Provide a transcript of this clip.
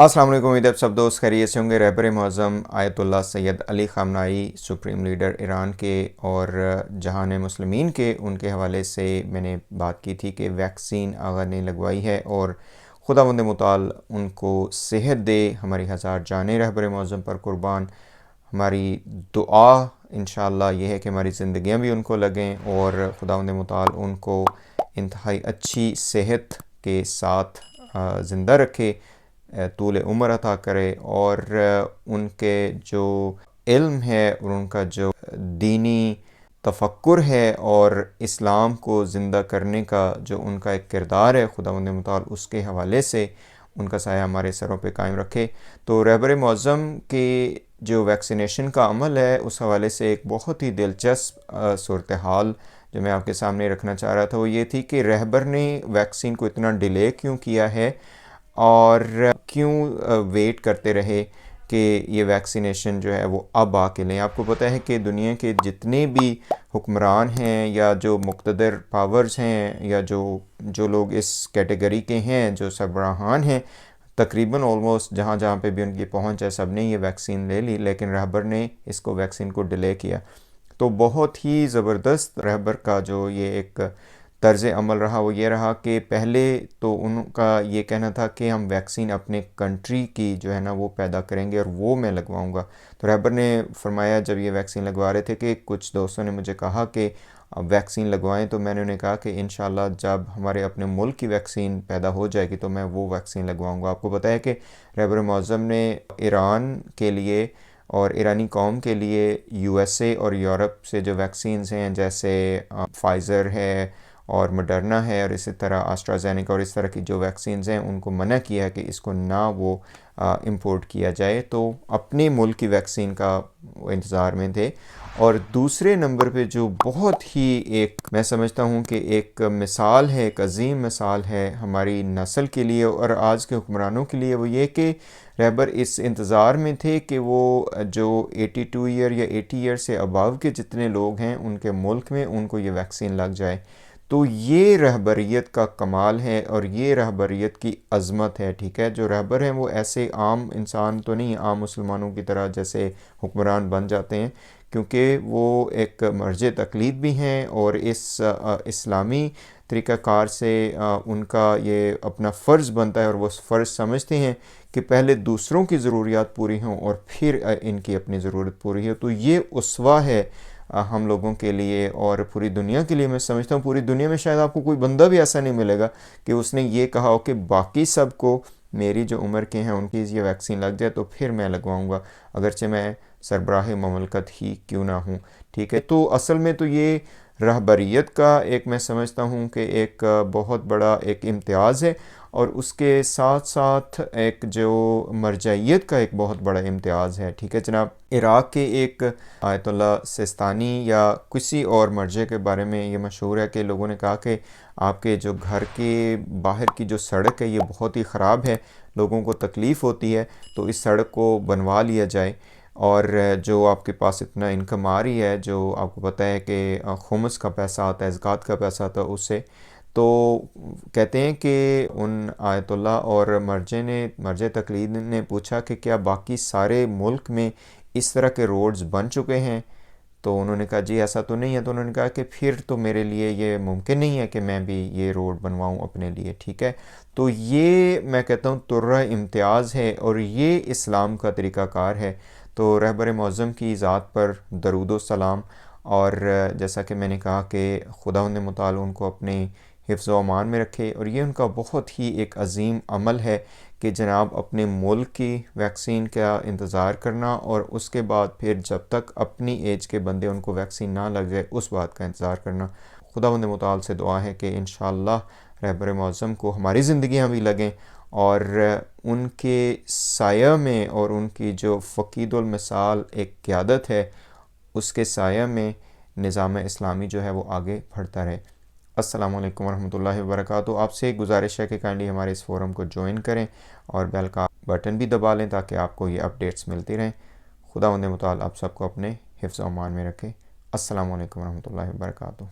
अस्सलाम वालेकुम। उम्मीद है आप सब दोस्त खैरियत से होंगे। रहबर मुअज़्ज़म आयतुल्लाह Sayyid Ali Khamenei supreme leader Iran के और जहान मुस्लिमीन के, उनके हवाले से मैंने बात की थी कि वैक्सीन आगा ने लगवाई है और खुदावंद मुताल उनको सेहत दे। हमारी हज़ार जानें रहबर मुअज़्ज़म पर कुर्बान। हमारी दुआ इंशाअल्लाह ये है कि हमारी ज़िंदगियाँ भी उनको लगें और खुदावंद मुताल उनको इंतहाई अच्छी सेहत के साथ ज़िंदा रखे, तूल उम्र अता करे और उनके जो इल्म है और उनका जो दीनी तफक्कुर है और इस्लाम को ज़िंदा करने का जो उनका एक किरदार है, खुदावंद मुताल उसके हवाले से उनका साया हमारे सरों पे कायम रखे। तो रहबर मुअज़्ज़म के जो वैक्सीनेशन का अमल है उस हवाले से एक बहुत ही दिलचस्प सूरत हाल जो मैं आपके सामने रखना चाह रहा था वो ये थी कि रहबर ने वैक्सीन को इतना डिले क्यों किया है और क्यों वेट करते रहे कि ये वैक्सीनेशन जो है वो अब आके लें। आपको पता है कि दुनिया के जितने भी हुक्मरान हैं या जो मुक़्तदर पावर्स हैं या जो जो लोग इस कैटेगरी के हैं, जो सरबराहान हैं, तकरीबन ऑलमोस्ट जहाँ जहाँ पे भी उनकी पहुँच है सब ने ये वैक्सीन ले ली, लेकिन रहबर ने इसको वैक्सीन को डिले किया। तो बहुत ही ज़बरदस्त रहबर का जो ये एक तर्ज़ अमल रहा वो ये रहा कि पहले तो उनका ये कहना था कि हम वैक्सीन अपने कंट्री की जो है ना वो पैदा करेंगे और वो मैं लगवाऊंगा। तो रहबर ने फरमाया जब ये वैक्सीन लगवा रहे थे कि कुछ दोस्तों ने मुझे कहा कि अब वैक्सीन लगवाएं, तो मैंने उन्हें कहा कि इंशाल्लाह जब हमारे अपने मुल्क की वैक्सीन पैदा हो जाएगी तो मैं वो वैक्सीन लगवाऊंगा। आपको पता है कि रहबर मुअज़्ज़म ने ईरान के लिए और ईरानी कौम के लिए यूएसए और यूरोप से जो वैक्सीन्स हैं जैसे फाइज़र है और मडर्ना है और इसी तरह एस्ट्राजेनेका और इस तरह की जो वैक्सीन्स हैं उनको मना किया है कि इसको ना वो इंपोर्ट किया जाए, तो अपने मुल्क की वैक्सीन का इंतज़ार में थे। और दूसरे नंबर पे जो बहुत ही एक मैं समझता हूँ कि एक मिसाल है, एक अजीम मिसाल है हमारी नस्ल के लिए और आज के हुक्मरानों के लिए, वो ये कि रहबर इस इंतज़ार में थे कि वो जो 82 ईयर या 80 ईयर से अबव के जितने लोग हैं उनके मुल्क में उनको ये वैक्सीन लग जाए। तो ये रहबरियत का कमाल है और ये रहबरियत की अज़मत है। ठीक है, जो रहबर हैं वो ऐसे आम इंसान तो नहीं, आम मुसलमानों की तरह जैसे हुक्मरान बन जाते हैं, क्योंकि वो एक मर्ज तकलीद भी हैं और इस इस्लामी तरीक़ाकार से उनका ये अपना फ़र्ज़ बनता है और वो फ़र्ज़ समझते हैं कि पहले दूसरों की ज़रूरियात पूरी हों और फिर इनकी अपनी ज़रूरत पूरी हो। तो ये उसवा है हम लोगों के लिए और पूरी दुनिया के लिए। मैं समझता हूँ पूरी दुनिया में शायद आपको कोई बंदा भी ऐसा नहीं मिलेगा कि उसने ये कहा हो कि बाकी सबको मेरी जो उम्र के हैं उनकी ये वैक्सीन लग जाए तो फिर मैं लगवाऊंगा, अगरचे मैं सरबराह ममलकत ही क्यों ना हूँ। ठीक है, तो असल में तो ये रहबरियत का एक मैं समझता हूँ कि एक बहुत बड़ा एक इम्तियाज़ है और उसके साथ साथ एक जो मरजाइयत का एक बहुत बड़ा इम्तियाज़ है। ठीक है जनाब, इराक़ के एक आयतुल्ला सिस्तानी या किसी और मर्जे के बारे में ये मशहूर है कि लोगों ने कहा कि आपके जो घर के बाहर की जो सड़क है ये बहुत ही ख़राब है, लोगों को तकलीफ़ होती है, तो इस सड़क को बनवा लिया जाए। और जो आपके पास इतना इनकम आ रही है, जो आपको पता है कि खुम्स का पैसा आता है, ज़कात का पैसा आता है उससे, तो कहते हैं कि उन आयतुल्ला और मर्जे तकलीद ने पूछा कि क्या बाकी सारे मुल्क में इस तरह के रोड्स बन चुके हैं? तो उन्होंने कहा जी ऐसा तो नहीं है। तो उन्होंने कहा कि फिर तो मेरे लिए ये मुमकिन नहीं है कि मैं भी ये रोड बनवाऊँ अपने लिए। ठीक है, तो ये मैं कहता हूँ तुर्रा इम्तियाज़ है और ये इस्लाम का तरीक़ाकार है। तो रहबर मुअज़्ज़म की ज़ात पर दरूद व सलाम। और जैसा कि मैंने कहा कि खुदावंद मुताल उनको अपने हिफ्ज़ व अमान में रखे और ये उनका बहुत ही एक अज़ीम अमल है कि जनाब अपने मुल्क की वैक्सीन का इंतज़ार करना और उसके बाद फिर जब तक अपनी एज के बंदे उनको वैक्सीन ना लग जाए उस बात का इंतज़ार करना। खुदावंद मुताल से दुआ है कि इंशाअल्लाह रहबर मुअज़्ज़म को हमारी ज़िंदगियाँ भी लगें और उनके साया में और उनकी जो फ़कीदुल मिसाल एक क़यादत है उसके साया में निज़ाम इस्लामी जो है वो आगे बढ़ता रहे। अस्सलामु अलैकुम वरहमतुल्लाहि वबरकातुहू। आपसे एक गुजारिश है कि काइंडली हमारे इस फ़ोरम को ज्वाइन करें और बेल का बटन भी दबा लें ताकि आपको ये अपडेट्स मिलती रहें। खुदावंद मुताल आप सबको अपने हिफ्ज़ व अमान में रखे। अस्सलामु अलैकुम वरहमतुल्लाहि वबरकातुहू।